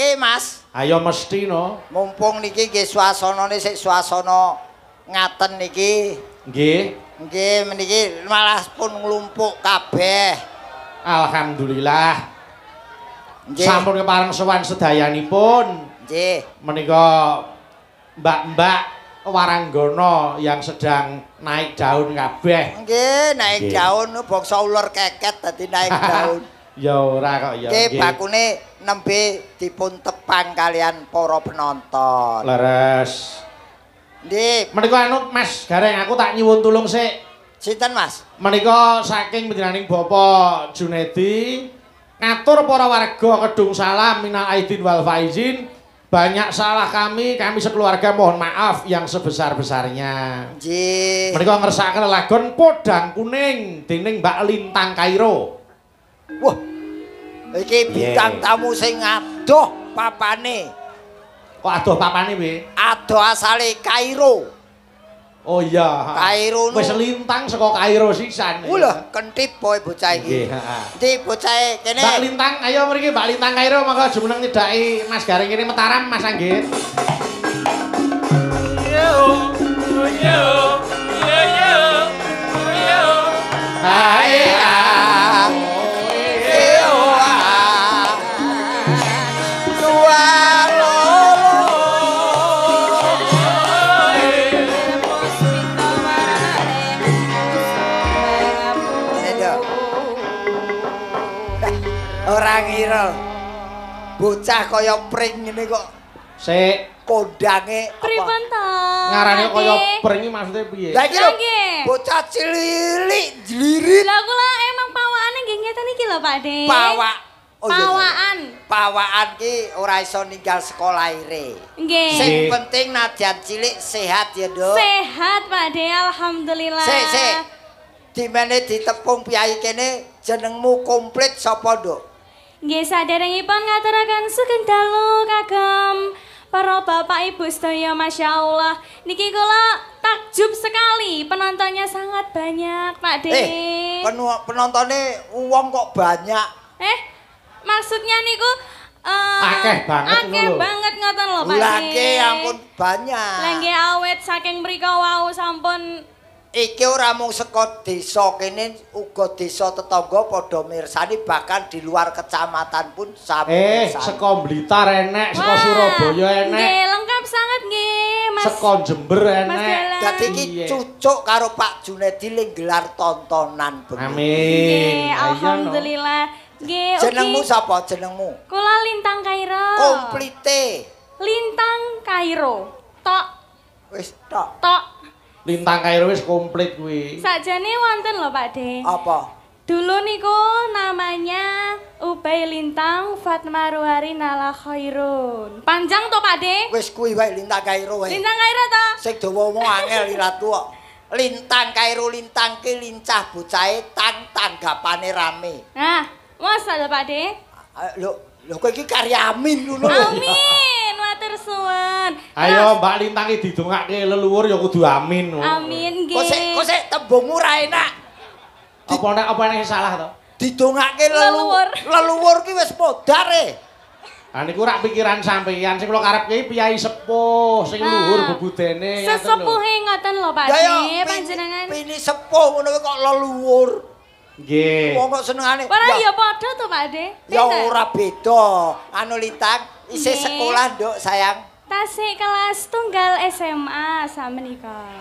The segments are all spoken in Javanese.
ngrasake, Mas. Ayo mesti no. Mumpung niki nggih suasanane sik suasana ngaten niki. Nggih. Nggih, meniki malah pun nglumpuk kabeh. Alhamdulillah. Nggih. Sampun kepareng sowan sedayanipun. Nggih. Menika mbak-mbak waranggana yang sedang naik daun kabeh. Nggih, naik daun bangsa ular keket dadi naik daun. Ya ora kok ya. Nggih, bakune nembe dipun tepang kalian para penonton. Leres. Nggih, Menika anu Mas Gareng aku tak nyuwun tulung sik. sinten Mas? Menika saking panjenenganing Bapak Junedi ngatur para warga kedung salam minal aidin wal faizin. Banyak salah kami sekeluarga mohon maaf yang sebesar-besarnya. Nggih. Menika ngersakaken lagon Podang Kuning dening Mbak Lintang Kairo. Wah. Iki bintang tamu sing adoh papane. Kok adoh papane piye? Adoh asale Kairo. Oh iya. Kairo wis lintang saka Kairo sisan. Lho, kentip boy bocah iki. Nggih, heeh. Ndi bocahe kene. Mbak Lintang, ayo mriki Mbak Lintang Kairo monggo jumeneng nidaki Mas Gareng kene Mataram Mas Anggit. Yo, yo, yo, yo, yo. Hai ah. Eo ah. Suara Orang ngira bocah kaya pring ngene kok Sik kondange Pripun to? ngarane Pakde? kaya pring iki maksudnya piye? Lah iki lho Nggih. bocah cilik jlirit Lah kula emang pawakane nggih ngeten iki lho Pakde. pawak. Oh, iya, iya. Pawaan. Pawaan ki ora iso ninggal sekolah ire. Nggih. Sing penting nadyan cilik sehat ya, Dok. Sehat Pakde, alhamdulillah. Sik. Dimene ditepung piyai kene jenengmu komplit sapa, Dok? Nggih saderengipun ngaturaken sugeng dalu kagem para bapak ibu sedaya Masya Allah. Niki kula takjub sekali, penontonnya sangat banyak Pakde. Penontonnya uang kok banyak. Maksudnya niku Akeh banget akeh lho. banget ngoten lho Pakde. Lagi ampun banyak. Lah nggih awet saking mrika wau sampun Iki ora mung saka desa kene uga desa tetangga padha mirsani bahkan di luar kecamatan pun sami mirsani. Saka Blitar enek, saka Surabaya enek. Nggih, lengkap sangat nggih, Mas. Saka Jember Mas enek. Dalang. Dadi iki Iya. cucuk karo Pak Junedi ling gelar tontonan bengi. Amin. Nggih, Ayo, no. alhamdulillah. Nggih, Jenengmu ugi sapa jenengmu? kula Lintang Kairo. Komplite. Lintang Kairo. Tok, Wis tok. tok. Lintang Kairo wis komplit kuwi. Sakjane wonten lho Pakde. Apa? Dulu niku namanya Ubay Lintang Fatmaruhari Nala Khairun. Panjang to Pakde? Wis kuwi wae Lintang Kairo wae. Lintang Kairo to? Sing dawa omong angel iratu kok. Lintang Kairo lintang ki lincah bocahe tanggapane rame. Nah, masa lho Pakde? Lho kowe iki karya Amin ngono lho. Amin, matur suwun. Ayo Mbak Lintang iki didongake leluhur ya kudu amin. Amin nggih. Kok sik tembungmu ra enak. Apa nek salah to? Didongake Leluhur. Leluhur ki wis modar Lah niku rak pikiran sampeyan sing kula karepke piyai sepuh sing luhur bebudene. Sesepuhe ngoten lho Pakde, panjenengan. Pini sepuh ngono kok leluhur. Nggih. Wong kok senengane. Ora ya padha to Pakde. Ya ora beda. Anu Lintang isih Nggih. sekolah, Nduk, sayang. Tasik kelas tunggal SMA samenika.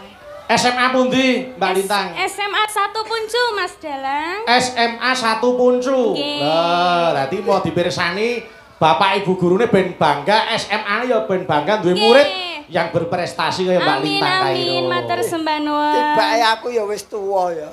SMA pundi Mbak Lintang? SMA 1 Puncu Mas Dalang. SMA 1 Puncu. Nggih. Lah, dadi mau dipirsani Bapak Ibu gurune ben bangga, SMA-ne ya ben bangga duwe Nggih. murid yang berprestasi kaya Mbak Amin Lintang Kairo. amin matur sembah nuwun. Tibake aku ya wis tuwa ya.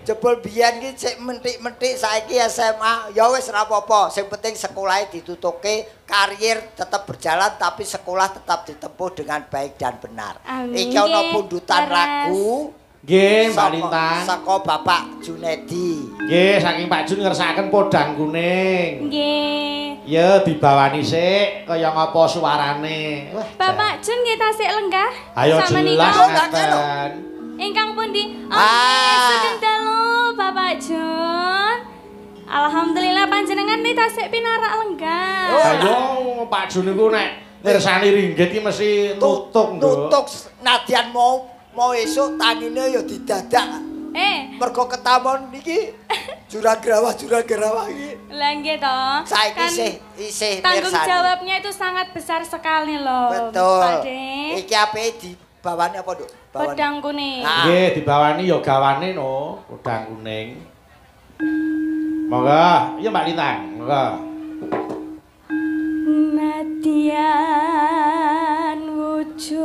Jebul biyen ki sik mentik-mentik saiki SMA ya wis ora apa-apa. Sing penting sekolahe ditutuke, karier tetap berjalan tapi sekolah tetap ditempuh dengan baik dan benar. Amin. Iki ana Nggih, pundutan leres. lagu Nggih, Mbak Lintang. saka Bapak Junedi. Nggih, saking Pak Jun ngersakaken Podang Kuning. Nggih. Ya dibawani sik kaya ngapa suarane. Wah, Bapak Jun nggih tasik lenggah. ayo Samenika. jelas ngaten. Ingkang pundi? Ah. Sugeng dalu Bapak Jun. Alhamdulillah panjenengan nih tasik pinarak lenggah. Ayo Pak Jun niku nek mirsani ringgit iki mesti nutuk nduk. Nutuk nadyan mau esuk tangine ya didadak. Mergo ketamon niki jurang grawah iki. Lah nggih to. Saiki isih tanggung jawabnya itu sangat besar sekali loh. Betul. Pak De. Iki apike dibawani apa, Nduk? Pedang kuning. Nggih, dibawani ya gawane no, pedang kuning. Monggo, iya Mbak Lintang, monggo. Nadyan wujud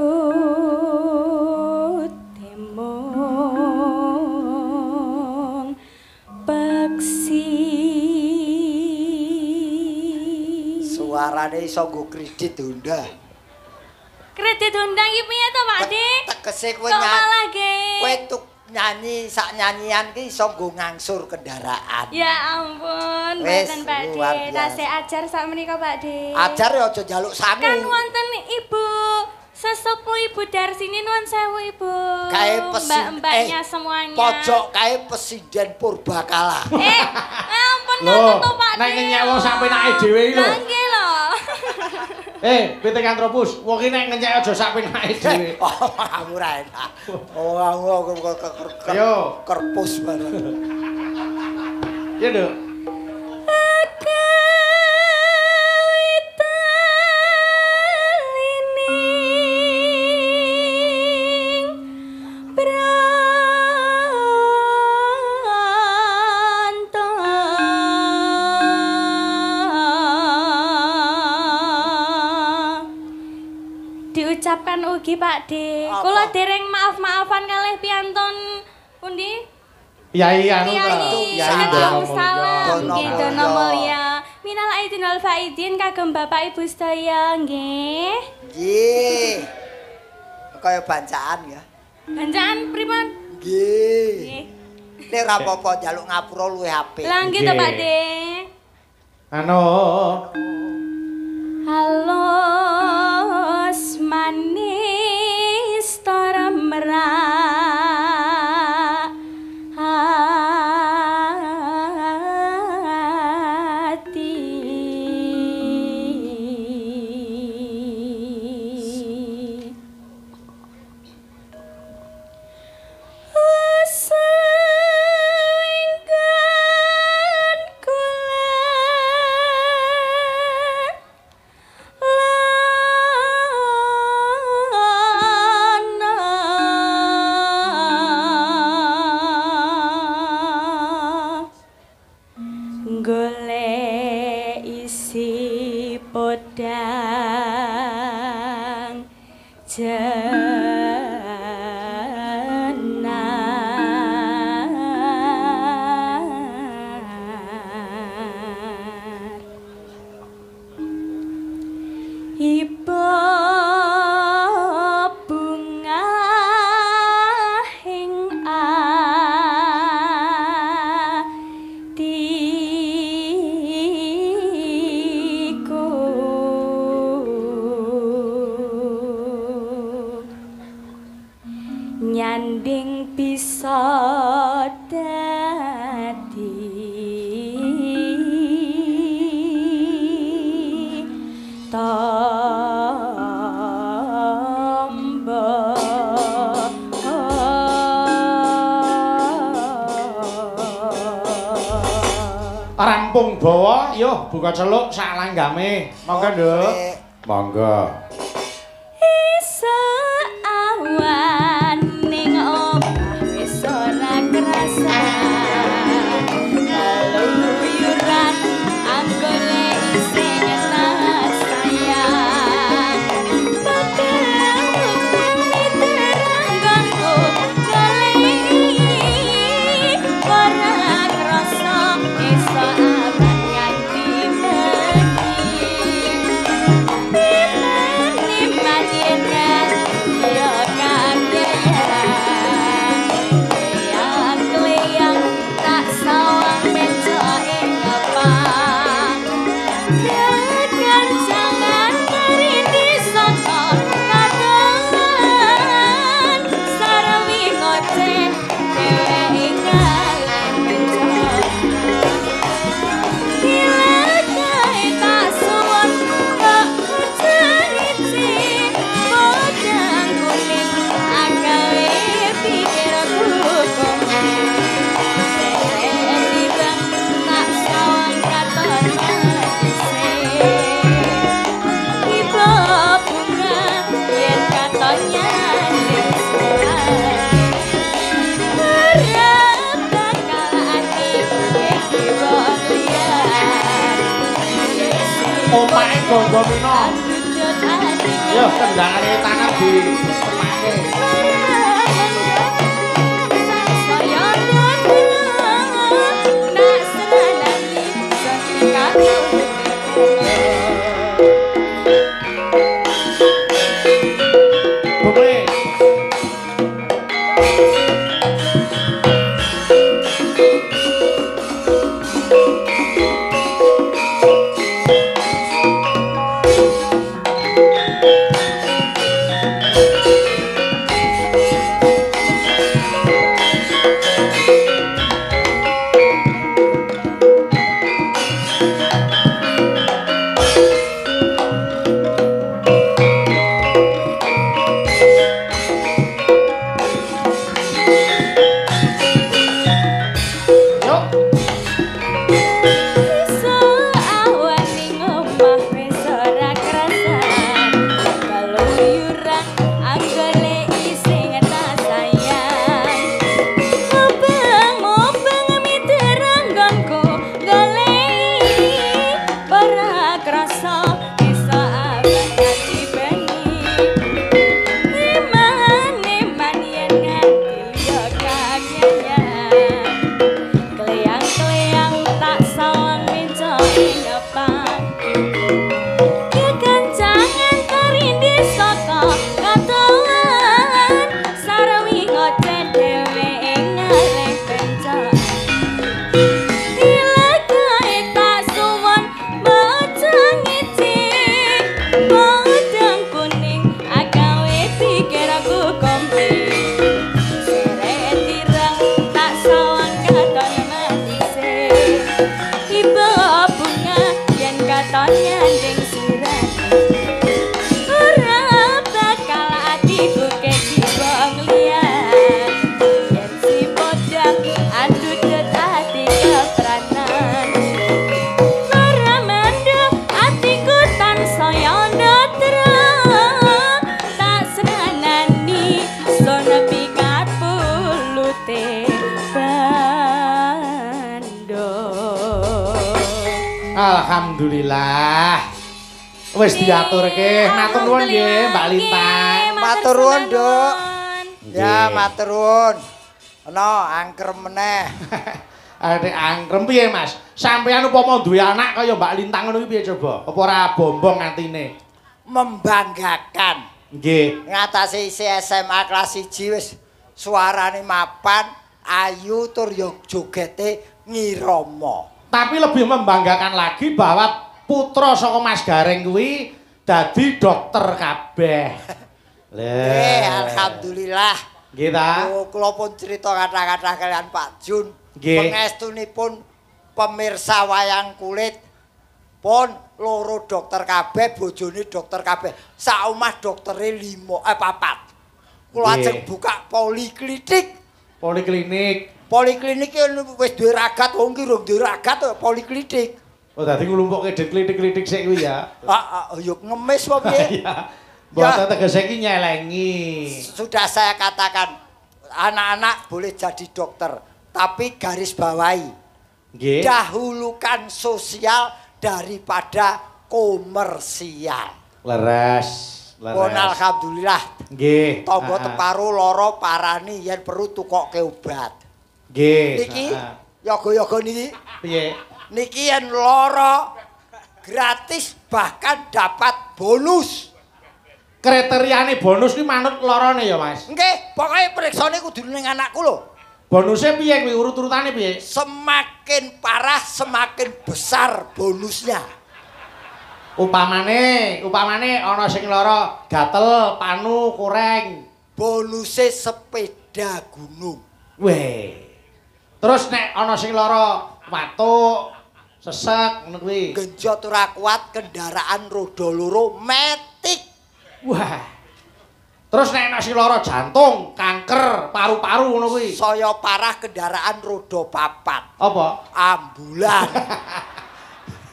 temong peksi. Suarane iso nggo kredit Honda. Kredit Honda iki piye to, Pak De? Tegese kowe nyanyi sak nyanyian ki iso nggo ngangsur kendaraan. Ya ampun, mboten Pak De. Tasih ajar sak menika Pak De. Ajar ya aja njaluk sangu. Kan wonten Ibu sesepuh Ibu Darsini nuwun sewu Ibu. Kae mbak-mbaknya semuanya. Pojok kae Presiden Purbakala. Ampun ngoten to Pak De. Nek ngenyek wong sak penake dhewe iki lho. Lah nggih lho. Pitengantropus, wong iki nek ngenyek aja sak penake dhewe. Oh, kamu ra enak. Oh, aku kerpus bareng. Ya, Nduk. Diucapkan ugi Pak De. Kula dereng maaf-maafan kalih piyantun pundi? Yai Salam nggih Dono Mulya. Minal aidin wal faidin kagem Bapak Ibu sedaya nggih. Nggih. Kaya bancaan ya. Bancaan pripun? Nggih. Nek ora apa-apa njaluk ngapura luwih apik. Lah nggih to Pak De. Halus manis tora merah hati. Golek isi podang jenar iba bunga ing nyanding bisa dadi tamba rampung bawa yo buka celuk sak langgame monggo Nduk monggo iso awan ning omah wis ora krasa kaluyuran anggone isih nyenah sayang padahal miteranggonku golek ora krasa iso awan nganti Omake Gonggo Mino. Yo kendangane tangan di temake. Alhamdulillah. Wis diaturke. Matur nuwun nggih, Mbak Lintang. Matur nuwun, Nduk. Ya, matur nuwun. Ana angker meneh. Nek angkrem piye, Mas? Sampeyan upama duwe anak kaya Mbak Lintang ngono piye coba? Apa ora bombong atine? Membanggakan. Nggih. Ngatasi isi SMA kelas 1 wis suarane mapan, ayu tur yo jogete ngirama. Tapi lebih membanggakan lagi bahwa putra saka Mas Gareng kuwi dadi dokter kabeh. Alhamdulillah. Nggih ta? Kula pun crita kata-kata kalian Pak Jun. Nggih. Pangestunipun pemirsa wayang kulit pun loro dokter kabeh, bojone dokter kabeh. Sak omah doktere 4. Kula ajeng buka poliklinik. Poliklinik wis duwe ragat, wong ki rung duwe ragat poliklinik. Oh dadi nglumpukke klinik-klinik sik kuwi ya. Yo ngemis apa piye? Iya. Mboten tegese iki nyelengi. Sudah saya katakan anak-anak boleh jadi dokter, tapi garis bawahi. Nggih. Dahulukan sosial daripada komersial. Leres. Pun alhamdulillah. Nggih. Tangga teparo lara parani yen perlu tukokke obat. Nggih. Niki yoga-yoga niki. Piye? Niki yen lara gratis bahkan dapat bonus. Kriteriane bonus ki manut larane ya, Mas. Nggih, pokoke periksane kudu ning anakku lho. Bonusnya piye kuwi urut-urutane piye? Semakin parah semakin besar bonusnya. Upamane ana sing lara gatel, panu, koreng. Bonuse sepeda gunung. Weh. Terus nek ana sing lara watuk, sesek ngono kuwi. Genjot ora kuat kendaraan roda loro metik. Wah. Terus nek ana sing lara jantung, kanker, paru-paru ngono kuwi. Saya parah kendaraan roda 4. Apa? Ambulan.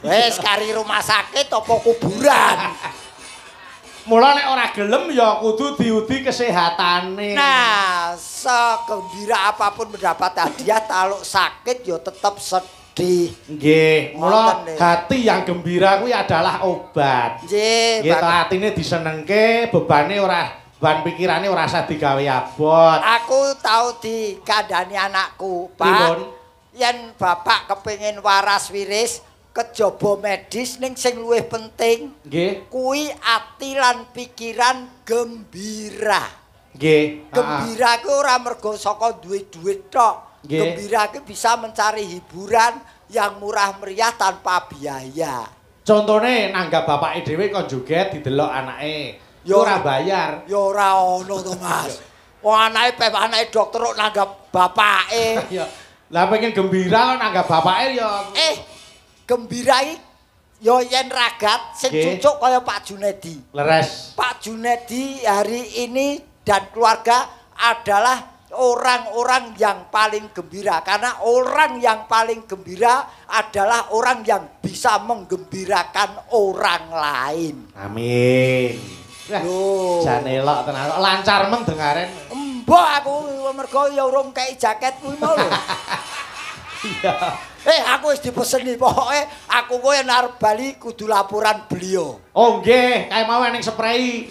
Wes kari rumah sakit apa kuburan. Mula nek ora gelem ya kudu diudi kesehatane. Nah, segembira apapun mendapat hadiah, kalau sakit ya tetap sedih. sedih. Nggih, mula Ngoten, nggih. hati yang gembira kuwi adalah obat. Nggih, Nggih, to atine disenengke, beban pikirane ora usah digawe abot. Aku tau dikandani anakku, Pripun? Pak. Yen bapak kepengin waras wiris, kejaba medis ning sing luwih penting Nggih. kuwi ati lan pikiran gembira. Nggih. Gembira ku ora mergo saka duwe duit tok. Nggih. Gembira ku bisa mencari hiburan yang murah meriah tanpa biaya. Contone nanggap bapake dhewe kon joget didelok anake. Ya Ora bayar. Ya ora ono to, Mas. Wong anake anake dokter kok nanggap bapake. Ya. Lah pengen gembira kok nanggap bapake ya. Gembira iki ya yen ragat sing Nggih. cucuk kaya Pak Junedi. Leres. Pak Junedi hari ini dan keluarga adalah orang-orang yang paling gembira karena orang yang paling gembira adalah orang yang bisa menggembirakan orang lain. Amin. Loh. Jan elok tenan. Lancar men dengaren. Mbok aku mergo ya urung kei jaket kuwi mau lho. Iya. Aku wis dipeseni pokoke aku kowe yen arep bali kudu laporan beliau. Oh nggih, kae mau ning spray.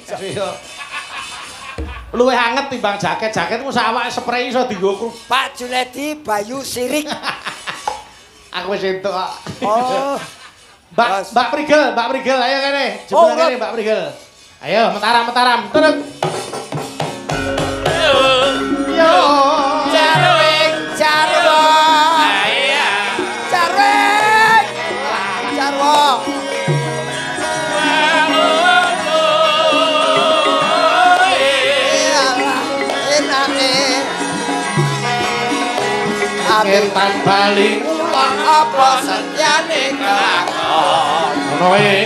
Luwih anget timbang jaket. Jaketmu sak awake spray iso dienggo. Pak Junedi Bayu Sirik. Aku wis entuk kok. Oh. Mbak Prigel, ayo kene. Oh, Jebul kene Mbak Prigel. Ayo, mataram. Turun. Yo. Jarwing, Jarwo. Jarwing. Jarwo. Enake. Ngentan bali Ulang apa setyane kelakon. ngono wae.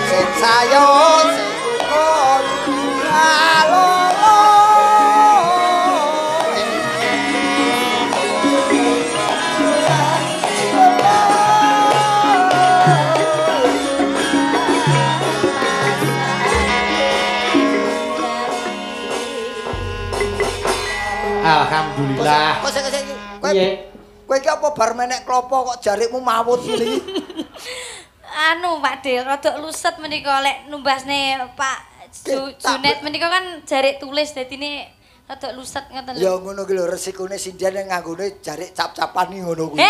Sing sayo sing kon alolo. Alhamdulillah. Kowe iki apa bar menek klopo kok jarikmu mawut iki? Anu Pak De, rada luset menika lek numbasne Pak Junet menika kan jarik tulis dadine rada luset ngoten Ya lho. ngono ki lho resikone sindian yang nganggone jarik cap-capan iki ngono kuwi.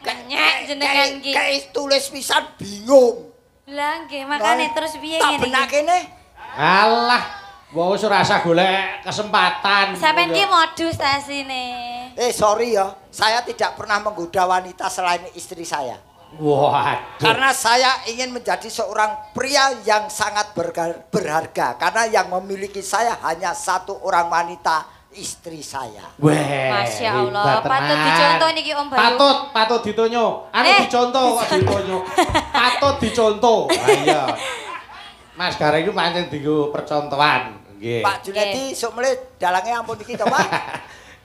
Kenyek jenengan iki. Kayak tulis pisan bingung. Lah nggih, makane terus piye Tak ngene iki? benak kene. Alah, wong wis ora usah golek kesempatan. Sampeyan ki modus tasine. Sorry ya, saya tidak pernah menggoda wanita selain istri saya. Waduh. Karena saya ingin menjadi seorang pria yang sangat berharga. Karena yang memiliki saya hanya satu orang wanita, istri saya. Weh. Masya Allah, hebat patut tenan. dicontoh niki Om Bayu. Patut ditonyo. Anu dicontoh kok ditonyo. Patut dicontoh. Ha iya. Mas Gareng iku pancen dienggo percontohan. Nggih. Pak Junedi sok mele dalange ampun iki to, Pak.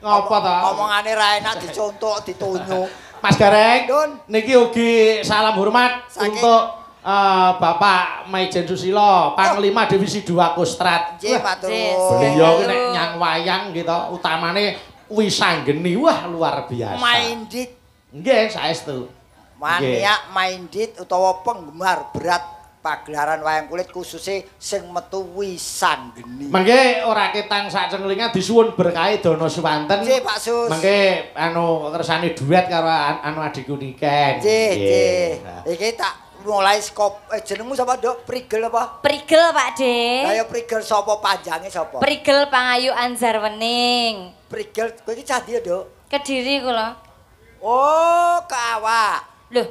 Ngopo to? Omongane ra enak dicontoh, ditonyo. Mas Gareng, Dun. niki ugi salam hormat Saking- untuk Bapak Maijen Susilo, Panglima Divisi 2 Kostrad. Nggih, Wah, matur. beliau ki nek nyang wayang gitu, utamane wisanggeni, wah luar biasa. Minded, Nggih, saestu. maniak minded utawa penggemar berat pagelaran wayang kulit khususnya sing metu wisanggeni. Mangke ora ketang sak cenglingan disuwun berkahe Dono Suwanten. Nggih, Pak Sus. Mangke anu kersane duet karo anu adikku Niken. Nggih. Iki tak mulai skop jenengmu sapa, Dok? Prigel apa? Prigel Pak De. Lah ya Prigel sapa panjange sapa? Prigel Pangayu Anzar Wening. Prigel kowe iki cah ndi, Dok? Kediri kula. Oh, ke awak. Loh.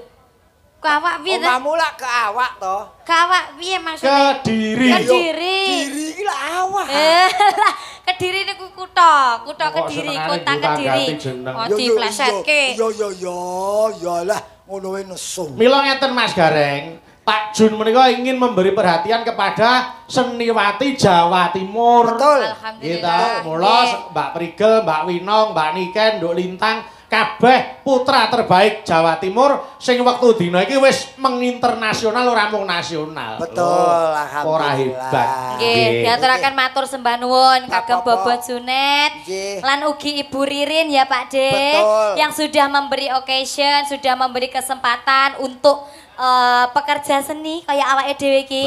Kawak piye ta? Omamu lak ke awak to. Kawak piye maksudnya? Kediri. Kediri. Diri iki lak awak. Lah, Kediri niku kutha Kok Kediri, senengane kota diulang Kediri. ganti jeneng. Oh, diplesetke. Ya lah, ngono wae nesu. Mila ngeten Mas Gareng, Pak Jun menika ingin memberi perhatian kepada seniwati Jawa Timur. Betul. Alhamdulillah. Kita mula Nggih. Mbak Prigel, Mbak Winong, Mbak Niken, Nduk Lintang kabeh putra terbaik Jawa Timur sing wektu dina iki wis menginternasional ora mung nasional. Betul, alhamdulillah. Ora hebat. Nggih, diaturaken matur sembah nuwun kagem Bobo Junet lan ugi Ibu Ririn ya Pak De yang sudah memberi occasion, sudah memberi kesempatan untuk pekerja seni kayak awake dhewe iki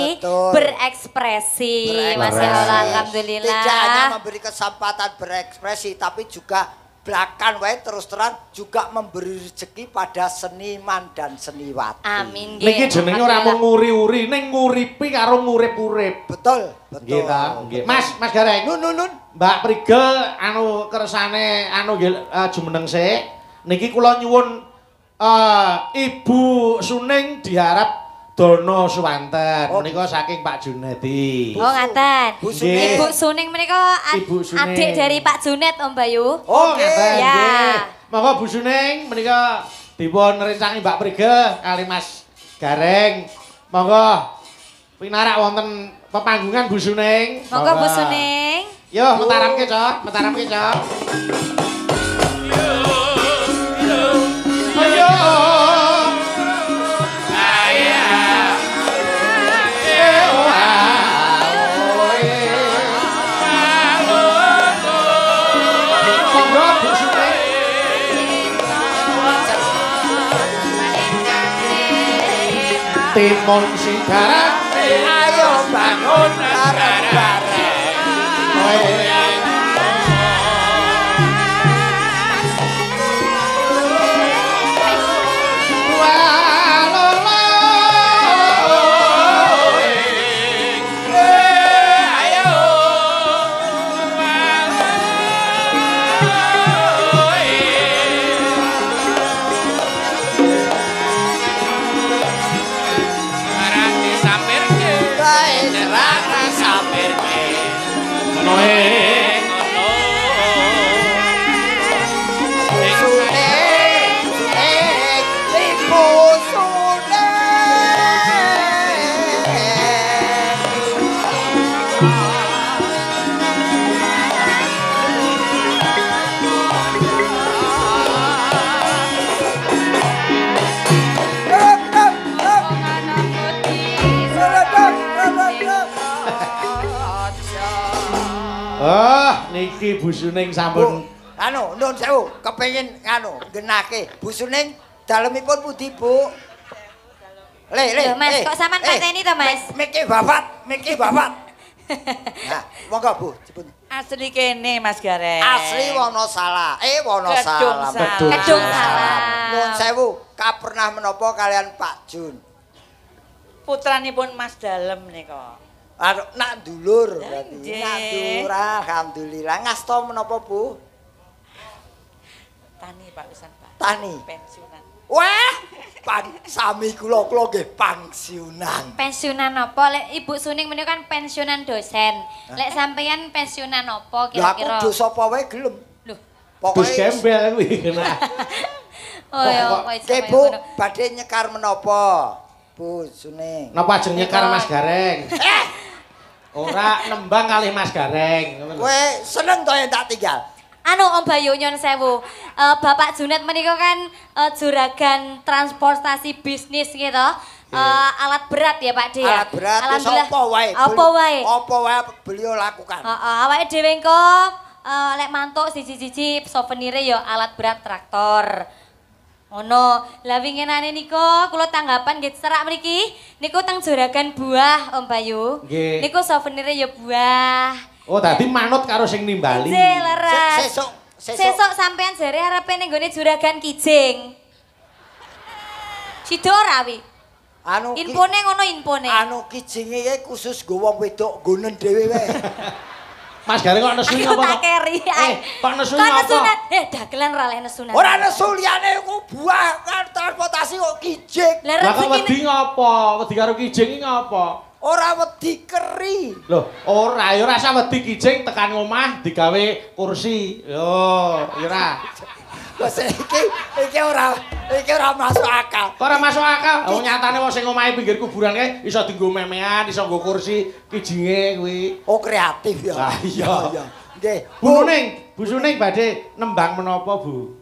berekspresi. Masya Allah, alhamdulillah. Tidak hanya memberi kesempatan berekspresi tapi juga belakang wae terus terang juga memberi rezeki pada seniman dan seniwati. Amin. Niki jenenge ora mung nguri-uri, ning nguripi karo ngurip-urip. Betul, betul. Nggih, Mas Gareng. Nun. Mbak Prigel anu kersane anu nggih jumeneng sik. Niki kula nyuwun Ibu Suning diharap Dono Suwanten menika saking Pak Junedi. Oh ngaten. Ibu Suning menika adik dari Pak Junet Om Bayu. Oh ngaten. Ya. Monggo Bu Suning menika dipun rencangi Mbak Prigel kali Mas Gareng. Monggo pinarak wonten pepanggungan Bu Suning. Monggo Bu Suning. Yo mentaramke, Cok. Mentaramke, Cok. Ayo. Timun Sigara ayo bangun bareng-bareng. Niki Bu Suning sampun anu nun sewu kepengin anu genake Bu Suning dalemipun pundi Bu? Le Mas kok sampean pateni to Mas? Miki babat. Nah, monggo Bu, dipun. Asli kene Mas Gareng. Asli Wonosalam. Wonosalam. Kedung Salam. Nun sewu, kapernah menapa kalian Pak Jun? Putranipun Mas Dalem nika. Aduh, nak dulur berarti. Nak dulur, alhamdulillah. Ngasta menapa Bu? Tani Pak pisan Pak. Tani. Pensiunan. Wah, sami kula nggih pensiunan. Pensiunan apa? Lek Ibu Suning menika kan pensiunan dosen. Lek sampeyan pensiunan apa Lah kira-kira? aku dosa apa wae gelem. Loh. Bus gembel kuwi kena. Oh ya, Bu, badhe nyekar menapa? Bu Suning. Napa ajeng nyekar Mas Gareng? Ora nembang kali Mas Gareng. Kowe seneng to yen tak tinggal? Anu Om Bayu nyon sewu. Bapak Junet menika kan juragan transportasi bisnis gitu. Alat berat ya Pak De ya. Alat berat Alhamdulillah. apa wae? Apa wae? Apa wae beliau lakukan. Awake dhewe engko lek mantuk siji-siji souvenire ya alat berat traktor. Ngono. Lah winginane nika kula tanggapan nggih serak mriki niku teng juragan buah Om Bayu. Niku souvenire ya buah. Oh, tadi manut karo sing nimbali. Sesuk sampean jare arepe ning gone juragan Kijing. Sido ora wi? Anu infone ngono infone. Anu Kijinge iki khusus go wong wedok gonen dhewe wae. Mas Gareng kok nesu apa? Tak keri ae. Kok nesu apa? Dagelan ora leh nesunan. Ora nesu liyane ku buah transportasi kok Kijing. Lah kok wedi ngopo? Wedi karo Kijing iki ngopo? Ora wedi keri. Loh, ora ya ora usah wedi Kijing tekan omah digawe kursi. Yo, ya ora. Wes iki ora masuk akal. Kok ora masuk akal? Oh nyatane wong sing omahe pinggir kuburan kae iso dienggo memean, iso nggo kursi Kijinge kuwi. Oh kreatif ya. Ah iya. Nggih. Bu Suning badhe nembang menapa, Bu?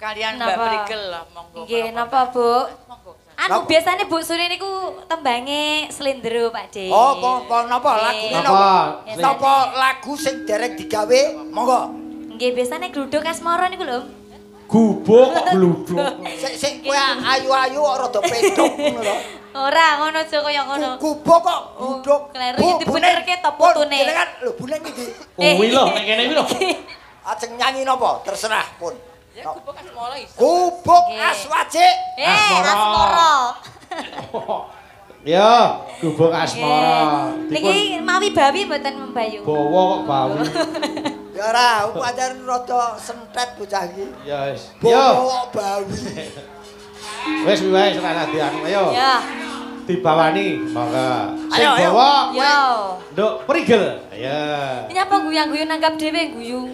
Kalian Mbak Prigel lah, monggo. Nggih, napa Bu? Monggo. Anu biasanya Bu Suri niku tembange slendro Pak De. Oh, napa lagune napa lagu sing dereng digawe? Monggo. Nggih, biasanya gluduk asmara niku lho. Gubuk gluduk. Sik kowe ayu-ayu kok rada pedhok ngono lho. Ora ngono aja kaya ngono. Gubuk kok gluduk. Kleru dibenerke to putune. Jenengan lho bulan iki. Kuwi lho, nek kene iki lho. Ajeng nyanyi napa? Terserah pun. Ya gubuk asmara iso. Gubuk aswajik. Asmara. Ya, gubuk asmara. Niki mawi bawi mboten membayu. Bawa kok bawi. Ya ora, pancen rada sentet bocah iki. Ya wis. Bawa bawi. Wis wae ora dianu ayo. Ya. Dibawani, monggo. Sing Ayo, ayo. bawa Yo. Nduk Prigel. Ya. Nyapa guyang-guyu nanggap dhewe guyu.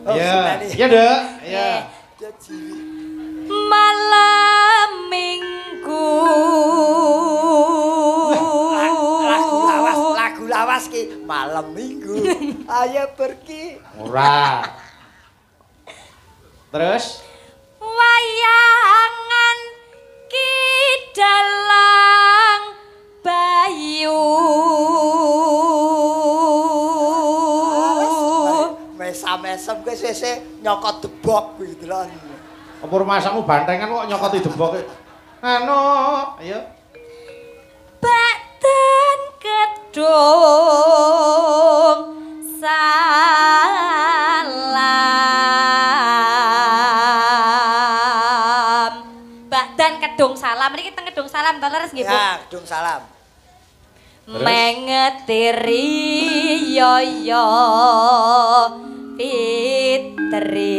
Ya. Ya, Nduk. Ya. Malam Minggu. Lagu lawas ki malam Minggu. Ayo pergi. Ora. Terus Wayangan Kidalang Bayu. Mesam-mesem kowe sesuk nyokot debok kuwi delon. apa rumasamu bantengan kok nyokoti debok. Anu, ayo. Badan kedung salam. Badan kedung salam. Niki teng kedung salam to leres nggih, Bu? Ya, kedung salam. Mengetiri yo fitri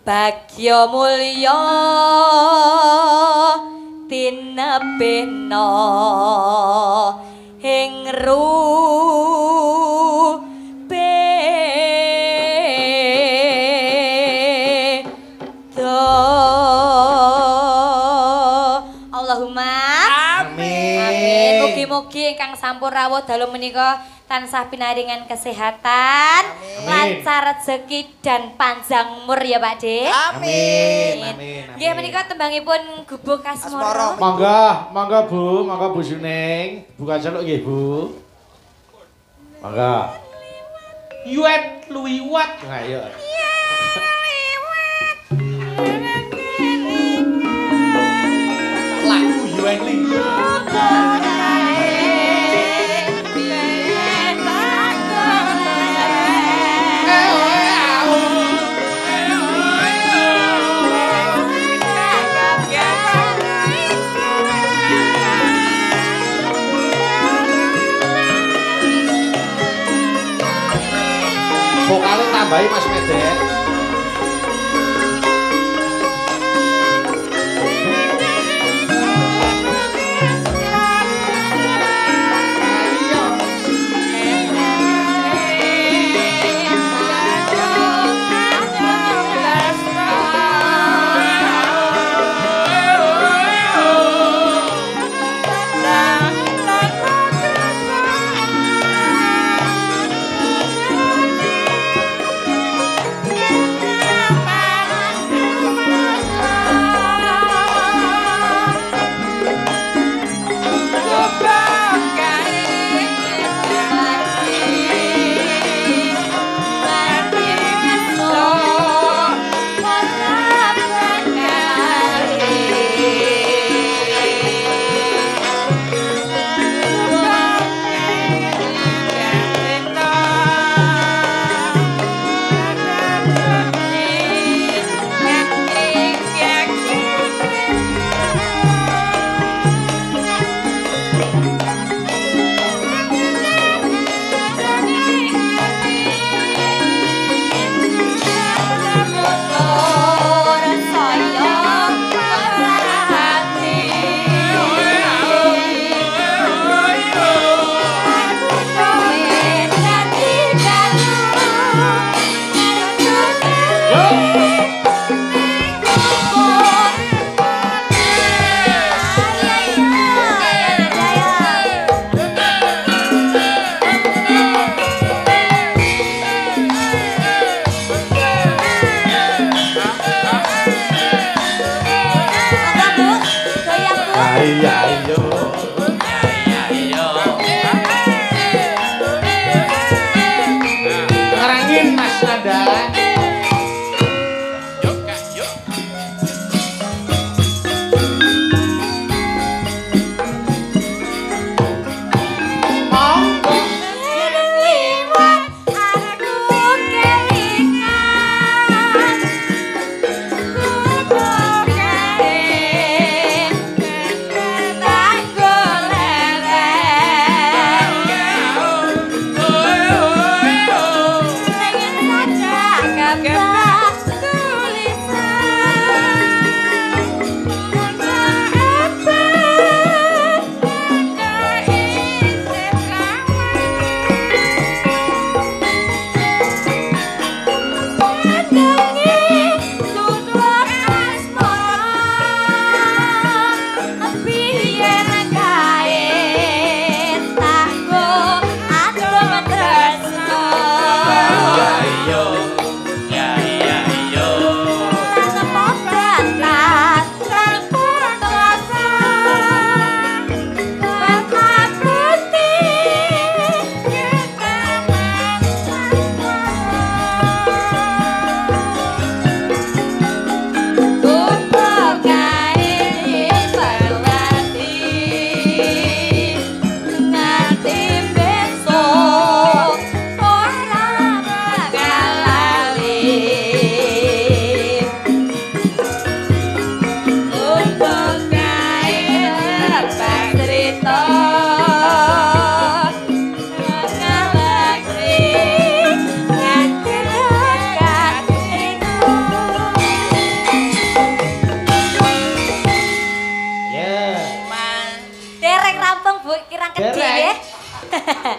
bagya mulya tinebena ing mugi-mugi ingkang sampun rawuh dalu menika tansah pinaringan kesehatan, lancar rezeki dan panjang umur ya Pak De. Amin. Nggih menika tembangipun gubuk asmara. Monggo Bu Suning. Bukan celuk nggih Bu. Monggo. Yuet luwiwat. Nah, ayo. Lagu Yuet liwat. Vokale tambahi Mas Medet.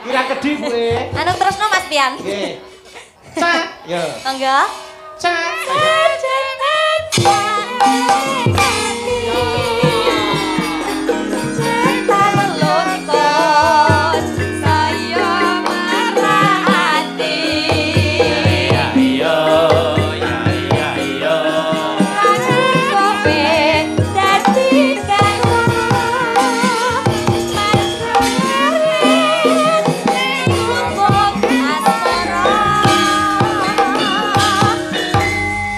Kira kedhi kowe. Anu terusno Mas Pian. Nggih. Cak, yo. Monggo. Cak.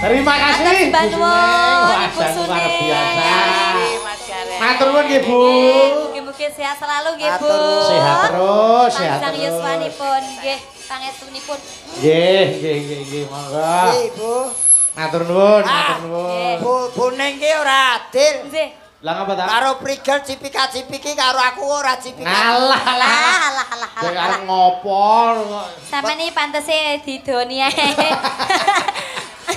Terima kasih Bu Suneng. Wah, luar biasa. Matur nuwun nggih Bu. Mugi-mugi sehat selalu nggih Bu. Sehat terus, sehat Sang terus. yuswanipun nggih, pangestunipun. Nggih, monggo. Nggih, Bu. Matur nuwun, matur nuwun. Bu Ning ki ora adil. Nggih. Lah ngapa ta? Karo prigel cipika-cipiki karo aku ora cipika. Alah, Jek arep ngopo? Sampeyan iki pantese didoni ae.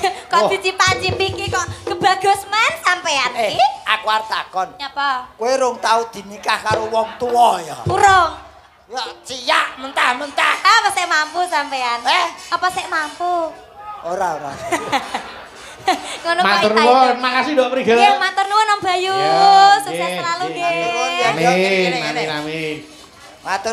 Kok dicipa-cipiki kok kebagus men sampean iki? Aku arep takon. Nyapa? Kowe rong tau dinikah karo wong tuwa ya? Urung. Ya ciyak mentah-mentah. Apa sik mampu sampean? Apa sik mampu? Ora. Ngono kok. Matur nuwun, makasih Nduk Prigel. Nggih, matur nuwun Om Bayu. Ya, Sukses nggih, selalu nggih. nggih. Amin. Matur